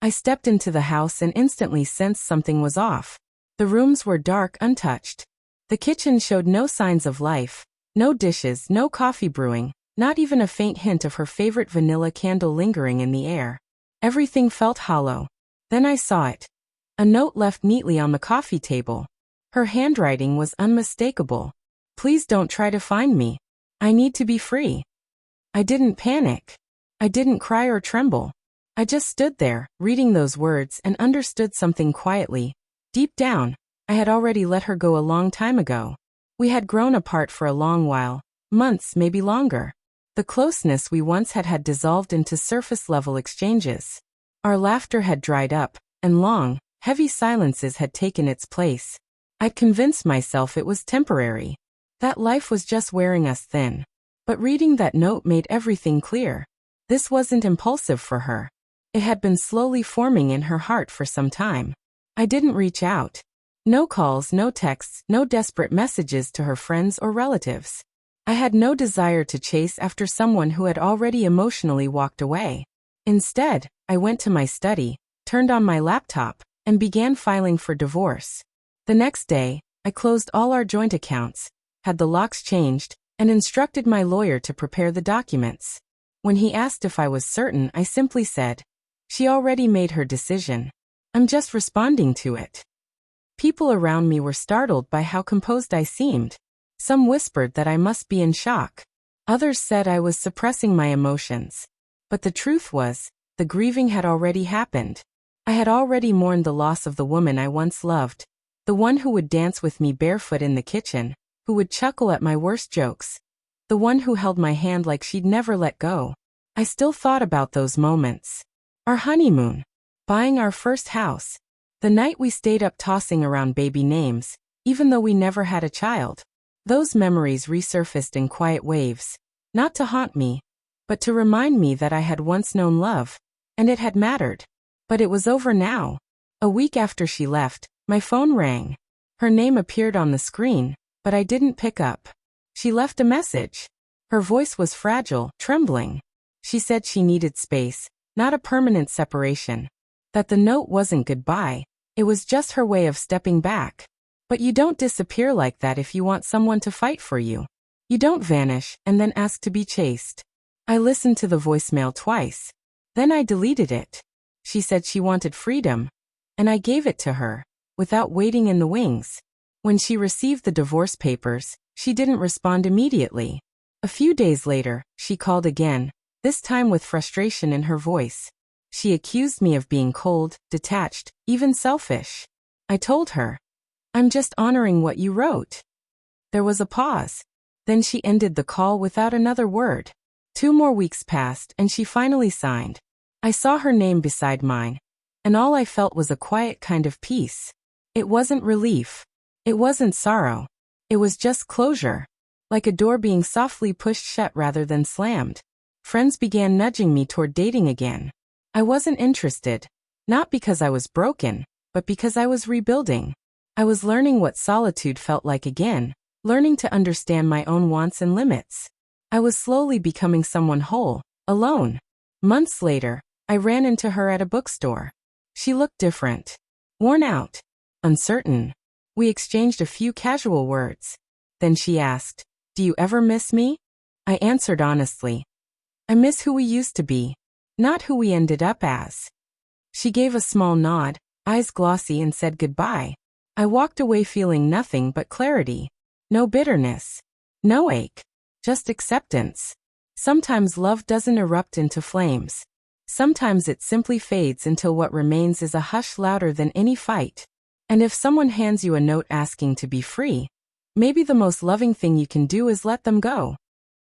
I stepped into the house and instantly sensed something was off. The rooms were dark, untouched. The kitchen showed no signs of life. No dishes, no coffee brewing, not even a faint hint of her favorite vanilla candle lingering in the air. Everything felt hollow. Then I saw it. A note left neatly on the coffee table. Her handwriting was unmistakable. "Please don't try to find me. I need to be free." I didn't panic. I didn't cry or tremble. I just stood there, reading those words, and understood something quietly. Deep down, I had already let her go a long time ago. We had grown apart for a long while, months, maybe longer. The closeness we once had dissolved into surface-level exchanges. Our laughter had dried up, and long, heavy silences had taken its place. I'd convinced myself it was temporary, that life was just wearing us thin. But reading that note made everything clear. This wasn't impulsive for her. It had been slowly forming in her heart for some time. I didn't reach out. No calls, no texts, no desperate messages to her friends or relatives. I had no desire to chase after someone who had already emotionally walked away. Instead, I went to my study, turned on my laptop, and began filing for divorce. The next day, I closed all our joint accounts, had the locks changed, and instructed my lawyer to prepare the documents. When he asked if I was certain, I simply said, "She already made her decision. I'm just responding to it." People around me were startled by how composed I seemed. Some whispered that I must be in shock. Others said I was suppressing my emotions. But the truth was, the grieving had already happened. I had already mourned the loss of the woman I once loved, the one who would dance with me barefoot in the kitchen, who would chuckle at my worst jokes, the one who held my hand like she'd never let go. I still thought about those moments. Our honeymoon, buying our first house, the night we stayed up tossing around baby names, even though we never had a child. Those memories resurfaced in quiet waves, not to haunt me, but to remind me that I had once known love, and it had mattered. But it was over now. A week after she left, my phone rang. Her name appeared on the screen, but I didn't pick up. She left a message. Her voice was fragile, trembling. She said she needed space, not a permanent separation. That the note wasn't goodbye, it was just her way of stepping back. But you don't disappear like that if you want someone to fight for you. You don't vanish and then ask to be chased. I listened to the voicemail twice. Then I deleted it. She said she wanted freedom, and I gave it to her, without waiting in the wings. When she received the divorce papers, she didn't respond immediately. A few days later, she called again, this time with frustration in her voice. She accused me of being cold, detached, even selfish. I told her, "I'm just honoring what you wrote." There was a pause. Then she ended the call without another word. 2 more weeks passed and she finally signed. I saw her name beside mine, and all I felt was a quiet kind of peace. It wasn't relief. It wasn't sorrow. It was just closure. Like a door being softly pushed shut rather than slammed. Friends began nudging me toward dating again. I wasn't interested. Not because I was broken, but because I was rebuilding. I was learning what solitude felt like again, learning to understand my own wants and limits. I was slowly becoming someone whole, alone. Months later, I ran into her at a bookstore. She looked different. Worn out. Uncertain. We exchanged a few casual words. Then she asked, "Do you ever miss me?" I answered honestly. "I miss who we used to be, not who we ended up as." She gave a small nod, eyes glossy, and said goodbye. I walked away feeling nothing but clarity. No bitterness. No ache. Just acceptance. Sometimes love doesn't erupt into flames. Sometimes it simply fades until what remains is a hush louder than any fight. And if someone hands you a note asking to be free, maybe the most loving thing you can do is let them go.